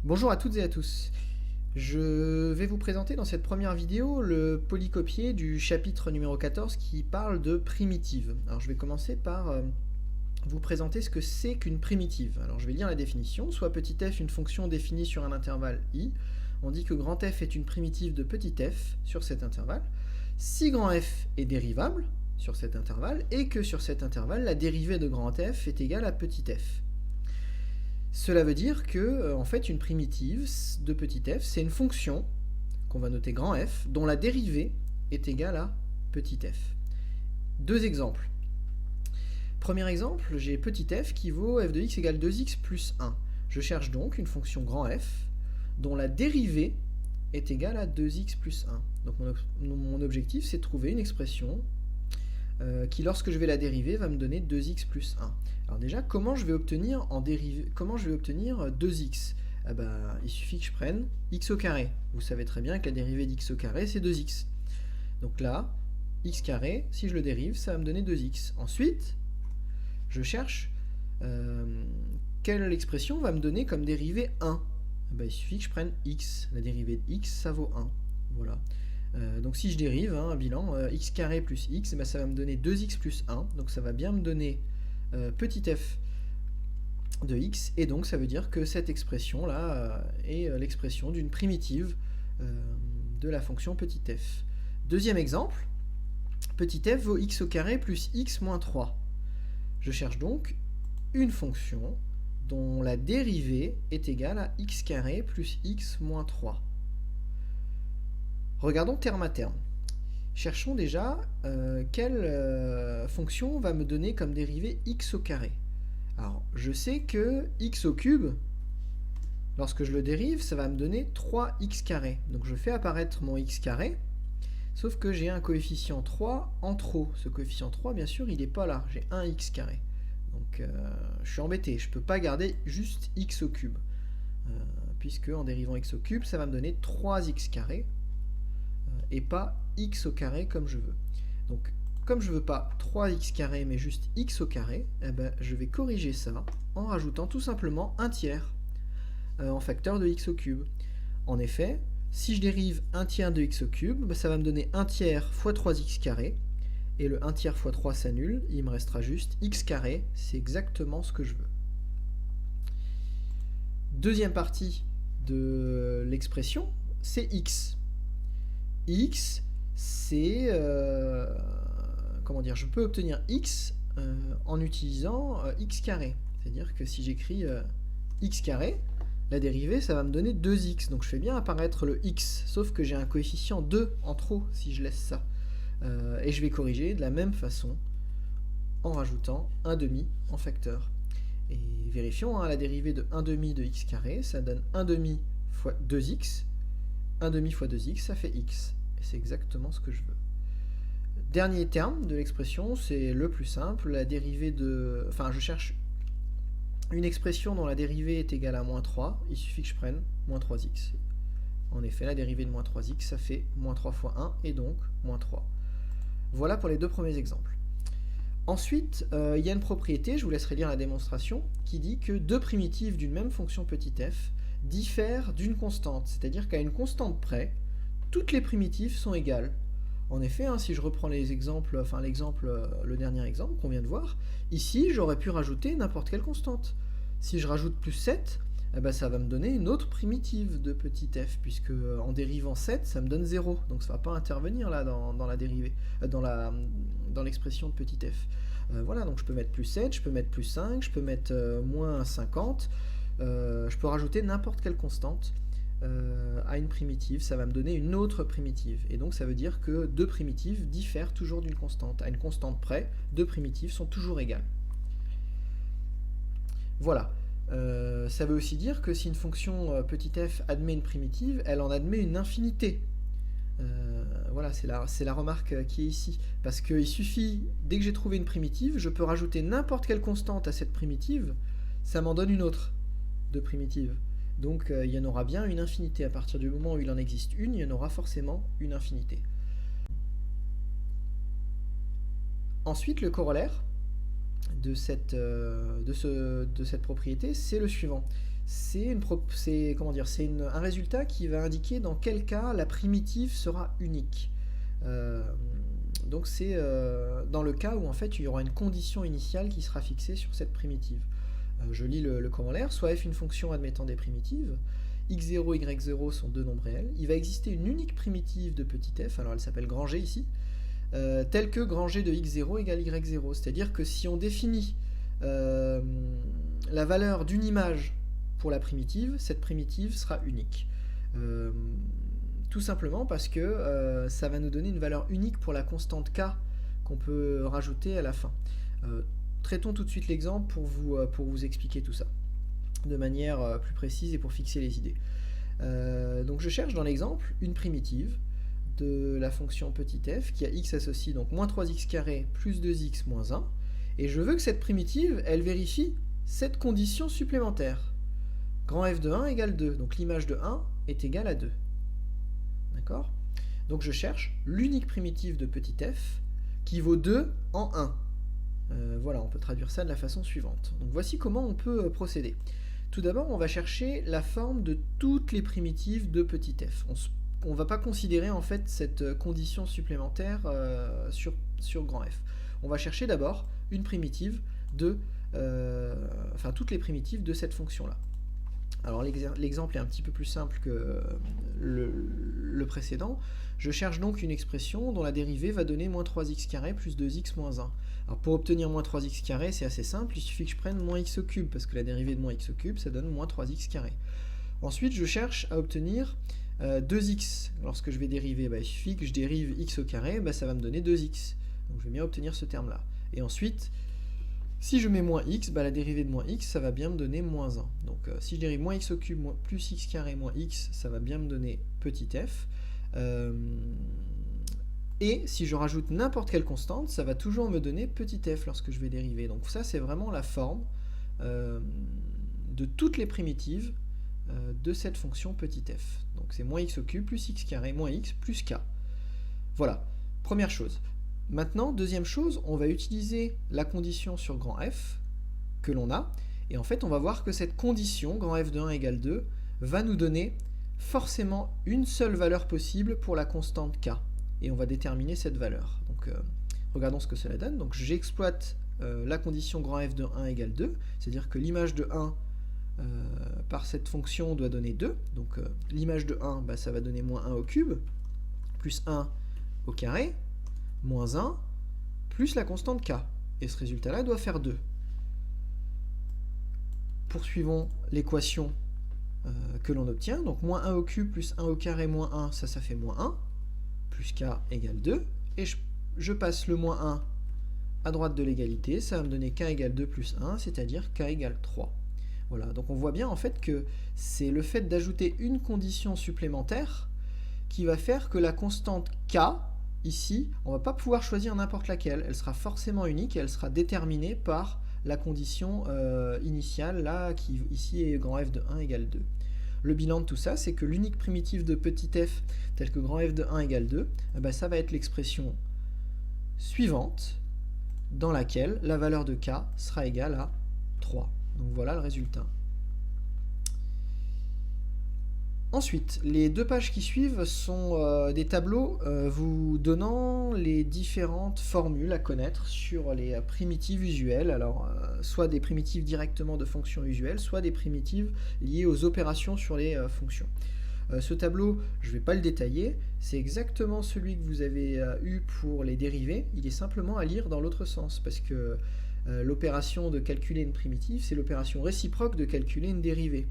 Bonjour à toutes et à tous. Je vais vous présenter dans cette première vidéo le polycopié du chapitre numéro 14 qui parle de primitives. Alors je vais commencer par vous présenter ce que c'est qu'une primitive. Alors je vais lire la définition. Soit petit f une fonction définie sur un intervalle i. On dit que grand F est une primitive de petit f sur cet intervalle. Si grand F est dérivable sur cet intervalle et que sur cet intervalle la dérivée de grand F est égale à petit f. Cela veut dire que, en fait, une primitive de petit f, c'est une fonction, qu'on va noter grand F, dont la dérivée est égale à petit f. Deux exemples. Premier exemple, j'ai petit f qui vaut f de x égale 2x plus 1. Je cherche donc une fonction grand F, dont la dérivée est égale à 2x plus 1. Donc mon objectif, c'est de trouver une expression qui, lorsque je vais la dériver, va me donner 2x plus 1. Alors déjà, comment je vais obtenir 2x? Il suffit que je prenne x au carré. Vous savez très bien que la dérivée d'x au carré, c'est 2x. Donc là, x carré, si je le dérive, ça va me donner 2x. Ensuite, je cherche quelle expression va me donner comme dérivée 1. Il suffit que je prenne x. La dérivée de x, ça vaut 1. Voilà. Donc si je dérive un bilan x carré plus x, ça va me donner 2x plus 1, donc ça va bien me donner petit f de x, et donc ça veut dire que cette expression là est l'expression d'une primitive de la fonction petit f. Deuxième exemple, petit f vaut x au carré plus x moins 3. Je cherche donc une fonction dont la dérivée est égale à x carré plus x moins 3. Regardons terme à terme. Cherchons déjà quelle fonction va me donner comme dérivée x au carré. Alors, je sais que x au cube, lorsque je le dérive, ça va me donner 3x carré. Donc je fais apparaître mon x carré, sauf que j'ai un coefficient 3 en trop. Ce coefficient 3, bien sûr, il n'est pas là. J'ai 1x carré. Donc je suis embêté. Je ne peux pas garder juste x au cube. Puisque en dérivant x au cube, ça va me donner 3x carré. Et pas x au carré comme je veux. Donc, comme je ne veux pas 3x carré, mais juste x au carré, je vais corriger ça en rajoutant tout simplement un tiers en facteur de x au cube. En effet, si je dérive 1 tiers de x au cube, ça va me donner 1 tiers fois 3x carré, et le 1 tiers fois 3 s'annule, il me restera juste x carré, c'est exactement ce que je veux. Deuxième partie de l'expression, c'est x. X, c'est je peux obtenir x en utilisant x carré. C'est-à-dire que si j'écris x carré, la dérivée, ça va me donner 2x. Donc je fais bien apparaître le x, sauf que j'ai un coefficient 2 en trop si je laisse ça. Et je vais corriger de la même façon en rajoutant 1 demi en facteur. Et vérifions, la dérivée de 1 demi de x carré, ça donne 1 demi fois 2x. 1 demi fois 2x, ça fait x. Et c'est exactement ce que je veux. Dernier terme de l'expression, c'est le plus simple. La dérivée de... je cherche une expression dont la dérivée est égale à moins 3. Il suffit que je prenne moins 3x. En effet, la dérivée de moins 3x, ça fait moins 3 fois 1, et donc moins 3. Voilà pour les deux premiers exemples. Ensuite, il y a une propriété, je vous laisserai lire la démonstration, qui dit que deux primitives d'une même fonction petit f diffèrent d'une constante, c'est-à-dire qu'à une constante près, toutes les primitives sont égales. En effet, si je reprends les exemples, le dernier exemple qu'on vient de voir, ici j'aurais pu rajouter n'importe quelle constante. Si je rajoute plus 7, ça va me donner une autre primitive de petit f, puisque en dérivant 7, ça me donne 0, donc ça ne va pas intervenir là dans la dérivée, dans l'expression de petit f. Voilà, donc je peux mettre plus 7, je peux mettre plus 5, je peux mettre moins 50, je peux rajouter n'importe quelle constante à une primitive, ça va me donner une autre primitive. Et donc ça veut dire que deux primitives diffèrent toujours d'une constante. À une constante près, deux primitives sont toujours égales. Voilà. Ça veut aussi dire que si une fonction petit f admet une primitive, elle en admet une infinité. Voilà, c'est la remarque qui est ici. Parce qu'il suffit, dès que j'ai trouvé une primitive, je peux rajouter n'importe quelle constante à cette primitive, ça m'en donne une autre de primitive. Donc il y en aura bien une infinité. À partir du moment où il en existe une, il y en aura forcément une infinité. Ensuite, le corollaire de cette propriété, c'est le suivant. un résultat qui va indiquer dans quel cas la primitive sera unique. Donc c'est dans le cas où en fait il y aura une condition initiale qui sera fixée sur cette primitive. Je lis le corollaire, soit f une fonction admettant des primitives, x0, y0 sont deux nombres réels, il va exister une unique primitive de petit f, alors elle s'appelle grand G ici, telle que grand G de x0 égale y0, c'est-à-dire que si on définit la valeur d'une image pour la primitive, cette primitive sera unique. Tout simplement parce que ça va nous donner une valeur unique pour la constante k qu'on peut rajouter à la fin. Traitons tout de suite l'exemple pour vous expliquer tout ça de manière plus précise et pour fixer les idées. Donc je cherche dans l'exemple une primitive de la fonction petit f qui a x associé donc moins 3x carré plus 2x moins 1, et je veux que cette primitive, elle vérifie cette condition supplémentaire. Grand f de 1 égale 2, donc l'image de 1 est égale à 2. D'accord ? Donc je cherche l'unique primitive de petit f qui vaut 2 en 1. Voilà, on peut traduire ça de la façon suivante. Donc voici comment on peut procéder. Tout d'abord, on va chercher la forme de toutes les primitives de petit f. On ne va pas considérer en fait cette condition supplémentaire sur grand f. On va chercher d'abord une primitive de, toutes les primitives de cette fonction-là. Alors l'exemple est un petit peu plus simple que le précédent. Je cherche donc une expression dont la dérivée va donner moins 3x carré plus 2x moins 1. Alors pour obtenir moins 3x carré, c'est assez simple, il suffit que je prenne moins x au cube, parce que la dérivée de moins x au cube, ça donne moins 3x carré. Ensuite, je cherche à obtenir 2x. Lorsque je vais dériver, il suffit que je dérive x au carré, ça va me donner 2x. Donc je vais bien obtenir ce terme-là. Et ensuite, si je mets moins x, la dérivée de moins x, ça va bien me donner moins 1. Donc si je dérive moins x au cube plus x carré moins x, ça va bien me donner petit f. Et si je rajoute n'importe quelle constante, ça va toujours me donner petit f lorsque je vais dériver. Donc ça, c'est vraiment la forme de toutes les primitives de cette fonction petit f. Donc c'est moins x au cube plus x carré moins x plus k. Voilà, première chose. Maintenant, deuxième chose, on va utiliser la condition sur grand f que l'on a, et en fait on va voir que cette condition, grand f de 1 égale 2, va nous donner forcément une seule valeur possible pour la constante k, et on va déterminer cette valeur. Donc regardons ce que cela donne. Donc j'exploite la condition grand f de 1 égale 2, c'est-à-dire que l'image de 1 par cette fonction doit donner 2, donc l'image de 1, ça va donner moins 1 au cube, plus 1 au carré, moins 1, plus la constante k. Et ce résultat-là doit faire 2. Poursuivons l'équation que l'on obtient. Donc moins 1 au cube plus 1 au carré moins 1, ça fait moins 1, plus k égale 2. Et je passe le moins 1 à droite de l'égalité, ça va me donner k égale 2 plus 1, c'est-à-dire k égale 3. Voilà, donc on voit bien en fait que c'est le fait d'ajouter une condition supplémentaire qui va faire que la constante k, ici, on ne va pas pouvoir choisir n'importe laquelle, elle sera forcément unique et elle sera déterminée par la condition initiale, là, qui ici est grand f de 1 égale 2. Le bilan de tout ça, c'est que l'unique primitive de petit f, telle que grand f de 1 égale 2, ça va être l'expression suivante, dans laquelle la valeur de k sera égale à 3. Donc voilà le résultat. Ensuite, les deux pages qui suivent sont des tableaux vous donnant les différentes formules à connaître sur les primitives usuelles. Alors, soit des primitives directement de fonctions usuelles, soit des primitives liées aux opérations sur les fonctions. Ce tableau, je ne vais pas le détailler, c'est exactement celui que vous avez eu pour les dérivés. Il est simplement à lire dans l'autre sens, parce que l'opération de calculer une primitive, c'est l'opération réciproque de calculer une dérivée.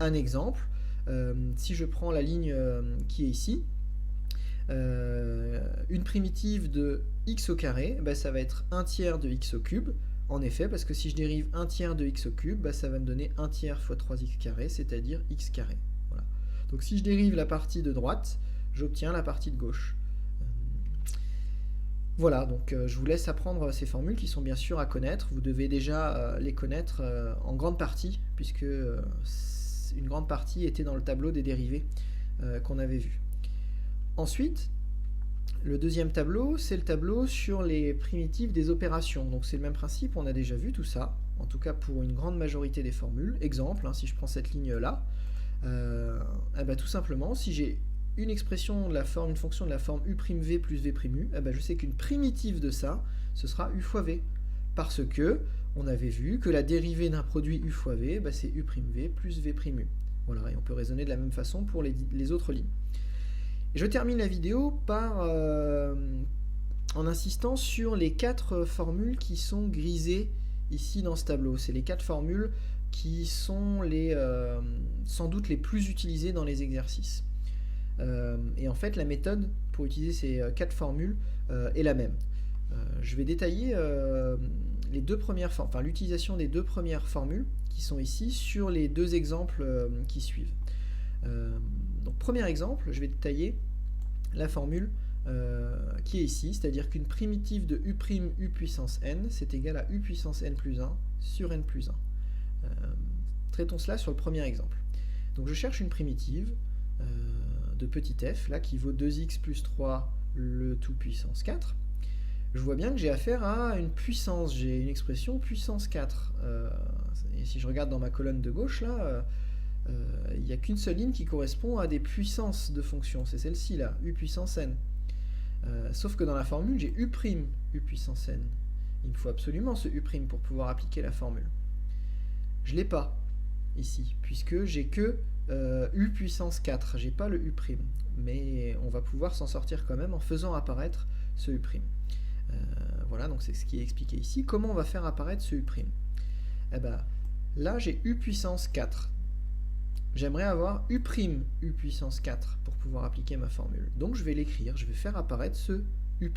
Un exemple. Si je prends la ligne qui est ici, une primitive de x au carré, ça va être 1 tiers de x au cube, en effet, parce que si je dérive 1 tiers de x au cube, ça va me donner 1 tiers fois 3x carré, c'est-à-dire x carré. Voilà. Donc si je dérive la partie de droite, j'obtiens la partie de gauche. Voilà, donc je vous laisse apprendre ces formules qui sont bien sûr à connaître. Vous devez déjà les connaître en grande partie, puisque une grande partie était dans le tableau des dérivés qu'on avait vu. Ensuite, le deuxième tableau, c'est le tableau sur les primitives des opérations. Donc c'est le même principe, on a déjà vu tout ça. en tout cas pour une grande majorité des formules. Exemple, hein, si je prends cette ligne-là, tout simplement, si j'ai une expression de la forme, une fonction de la forme u'v plus v'u, je sais qu'une primitive de ça, ce sera u fois v. Parce que on avait vu que la dérivée d'un produit u fois v, c'est u'v plus v'u. Voilà, et on peut raisonner de la même façon pour les autres lignes. Et je termine la vidéo par en insistant sur les 4 formules qui sont grisées ici dans ce tableau. C'est les 4 formules qui sont sans doute les plus utilisées dans les exercices. Et en fait, la méthode pour utiliser ces 4 formules est la même. Je vais détailler les deux premières l'utilisation des 2 premières formules qui sont ici sur les 2 exemples qui suivent. Donc, premier exemple, je vais détailler la formule qui est ici, c'est-à-dire qu'une primitive de u' u puissance n, c'est égal à u puissance n plus 1 sur n plus 1. Traitons cela sur le premier exemple. Donc je cherche une primitive de petit f, là, qui vaut 2x plus 3 le tout puissance 4. Je vois bien que j'ai affaire à une puissance, j'ai une expression puissance 4. Et si je regarde dans ma colonne de gauche, là, il n'y a qu'une seule ligne qui correspond à des puissances de fonctions, c'est celle-ci, là, u puissance n. Sauf que dans la formule, j'ai u' u puissance n. Il me faut absolument ce u' pour pouvoir appliquer la formule. Je ne l'ai pas ici, puisque j'ai que u puissance 4, j'ai pas le u', mais on va pouvoir s'en sortir quand même en faisant apparaître ce u'. Voilà, donc c'est ce qui est expliqué ici. Comment on va faire apparaître ce u'? Là, j'ai u puissance 4. J'aimerais avoir u' u puissance 4 pour pouvoir appliquer ma formule. Donc je vais l'écrire, je vais faire apparaître ce u'.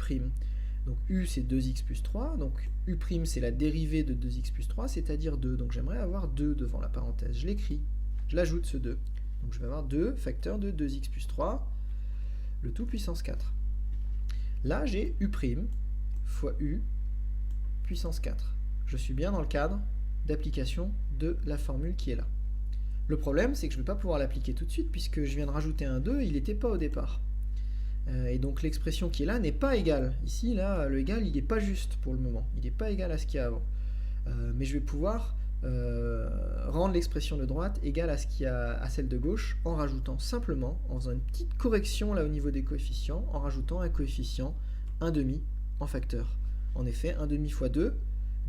Donc u c'est 2x plus 3, donc u' c'est la dérivée de 2x plus 3, c'est-à-dire 2. Donc j'aimerais avoir 2 devant la parenthèse. Je l'écris, je l'ajoute ce 2. Donc je vais avoir 2 facteur de 2x plus 3, le tout puissance 4. Là j'ai u' fois u puissance 4. Je suis bien dans le cadre d'application de la formule qui est là. Le problème, c'est que je ne vais pas pouvoir l'appliquer tout de suite, puisque je viens de rajouter un 2, il n'était pas au départ. Et donc l'expression qui est là n'est pas égale. Ici, là, le égal, il n'est pas juste pour le moment. Il n'est pas égal à ce qu'il y a avant. Mais je vais pouvoir rendre l'expression de droite égale à ce qu'il y a à celle de gauche, en rajoutant simplement, en faisant une petite correction là au niveau des coefficients, en rajoutant un coefficient 1/2 en facteur. En effet, 1/2 fois 2,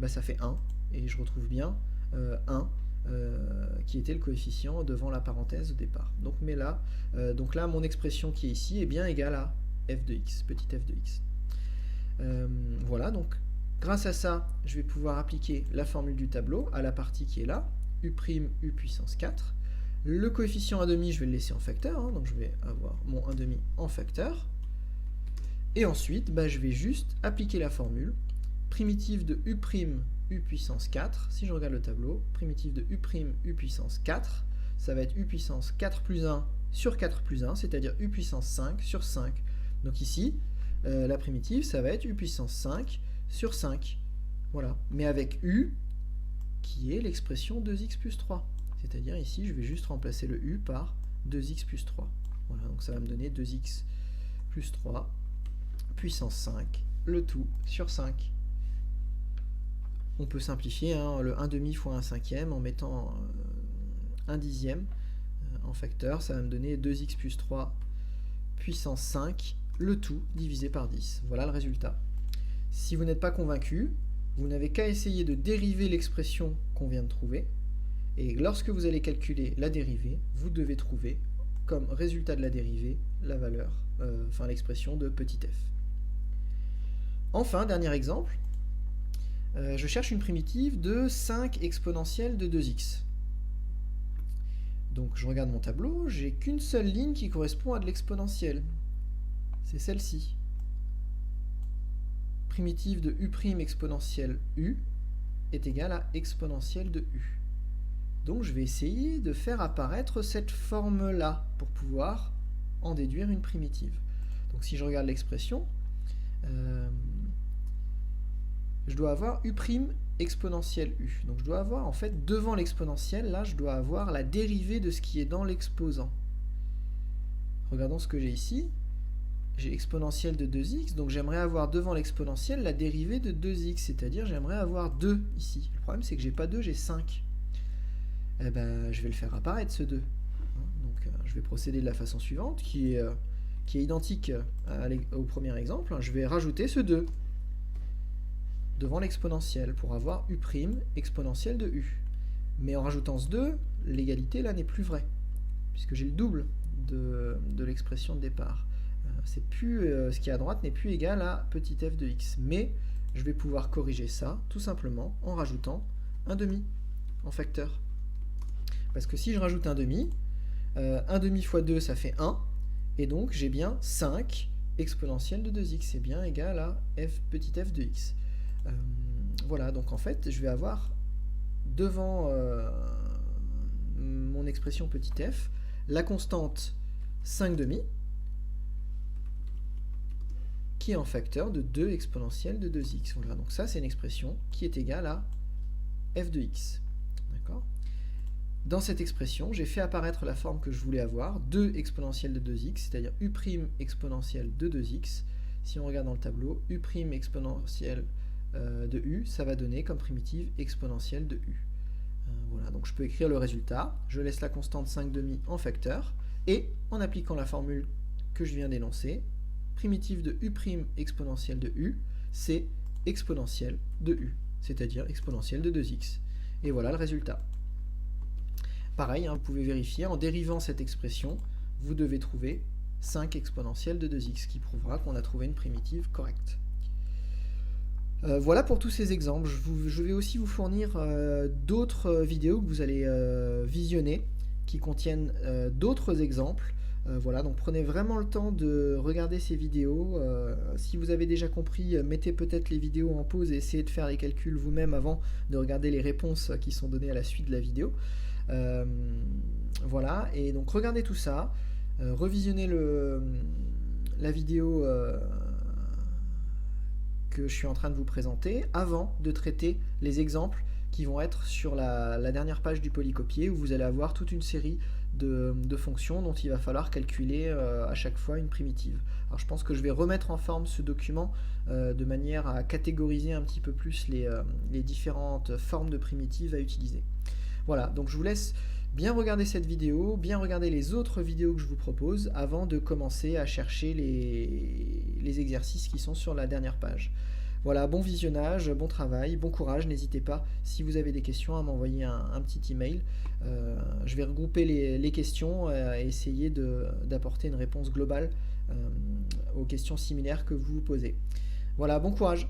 ça fait 1, et je retrouve bien 1, qui était le coefficient devant la parenthèse au départ. Donc là, mon expression qui est ici est bien égale à f de x, petit f de x. Voilà, donc grâce à ça, je vais pouvoir appliquer la formule du tableau à la partie qui est là, u' u puissance 4. Le coefficient 1/2, je vais le laisser en facteur, hein, donc je vais avoir mon 1/2 en facteur. Et ensuite, je vais juste appliquer la formule, primitive de u' u puissance 4, si je regarde le tableau, primitive de u' u puissance 4, ça va être u puissance 4 plus 1 sur 4 plus 1, c'est-à-dire u puissance 5 sur 5. Donc ici, la primitive, ça va être u puissance 5 sur 5. Voilà, mais avec u, qui est l'expression 2x plus 3. C'est-à-dire ici, je vais juste remplacer le u par 2x plus 3. Voilà, donc ça va me donner 2x plus 3 puissance 5, le tout sur 5. On peut simplifier le 1/2 fois 1/5 en mettant 1/10 en facteur. Ça va me donner 2x plus 3 puissance 5, le tout divisé par 10. Voilà le résultat. Si vous n'êtes pas convaincu, vous n'avez qu'à essayer de dériver l'expression qu'on vient de trouver. Et lorsque vous allez calculer la dérivée, vous devez trouver comme résultat de la dérivée la valeur, l'expression de petit f. Enfin, dernier exemple. Je cherche une primitive de 5 exponentielle de 2x. Donc je regarde mon tableau, j'ai qu'une seule ligne qui correspond à de l'exponentielle. C'est celle-ci. Primitive de u' exponentielle u est égale à exponentielle de u. Donc je vais essayer de faire apparaître cette forme-là pour pouvoir en déduire une primitive. Donc si je regarde l'expression, je dois avoir u' exponentielle u. Donc je dois avoir, en fait, devant l'exponentielle, là, je dois avoir la dérivée de ce qui est dans l'exposant. Regardons ce que j'ai ici. j'ai exponentielle de 2x, donc j'aimerais avoir devant l'exponentielle la dérivée de 2x, c'est-à-dire j'aimerais avoir 2 ici. Le problème c'est que j'ai pas 2, j'ai 5. Eh ben, je vais le faire apparaître ce 2. Donc je vais procéder de la façon suivante, qui est identique au premier exemple. Je vais rajouter ce 2 devant l'exponentielle pour avoir u' exponentielle de u. Mais en rajoutant ce 2, l'égalité là n'est plus vraie, puisque j'ai le double de l'expression de départ. C'est plus, ce qui est à droite n'est plus égal à petit f de x. Mais je vais pouvoir corriger ça tout simplement en rajoutant un demi en facteur. Parce que si je rajoute un demi fois 2 ça fait 1, et donc j'ai bien 5 exponentielle de 2x, c'est bien égal à petit f de x. Voilà, donc en fait je vais avoir devant mon expression petit f la constante 5 demi qui est en facteur de 2 exponentielle de 2x. Voilà, donc ça c'est une expression qui est égale à f de x. D'accord ? Dans cette expression, j'ai fait apparaître la forme que je voulais avoir, 2 exponentielle de 2x, c'est-à-dire u' exponentielle de 2x. Si on regarde dans le tableau, u' exponentielle de u, ça va donner comme primitive exponentielle de u. Voilà, donc je peux écrire le résultat. Je laisse la constante 5 demi en facteur, et en appliquant la formule que je viens d'énoncer, primitive de u' exponentielle de u, c'est exponentielle de u, c'est-à-dire exponentielle de 2x. Et voilà le résultat. Pareil, vous pouvez vérifier, en dérivant cette expression, vous devez trouver 5 exponentielle de 2x, qui prouvera qu'on a trouvé une primitive correcte. Voilà pour tous ces exemples. Je vais aussi vous fournir d'autres vidéos que vous allez visionner, qui contiennent d'autres exemples. Voilà, donc prenez vraiment le temps de regarder ces vidéos. Si vous avez déjà compris, mettez peut-être les vidéos en pause et essayez de faire les calculs vous-même avant de regarder les réponses qui sont données à la suite de la vidéo. Voilà, et donc regardez tout ça, revisionnez la vidéo que je suis en train de vous présenter avant de traiter les exemples qui vont être sur la dernière page du polycopier, où vous allez avoir toute une série de fonctions dont il va falloir calculer à chaque fois une primitive. Alors je pense que je vais remettre en forme ce document de manière à catégoriser un petit peu plus les différentes formes de primitives à utiliser. Voilà, donc je vous laisse bien regarder cette vidéo, bien regarder les autres vidéos que je vous propose avant de commencer à chercher les exercices qui sont sur la dernière page. Voilà, bon visionnage, bon travail, bon courage, n'hésitez pas, si vous avez des questions, à m'envoyer un petit email. Je vais regrouper les questions et essayer d'apporter une réponse globale aux questions similaires que vous vous posez. Voilà, bon courage.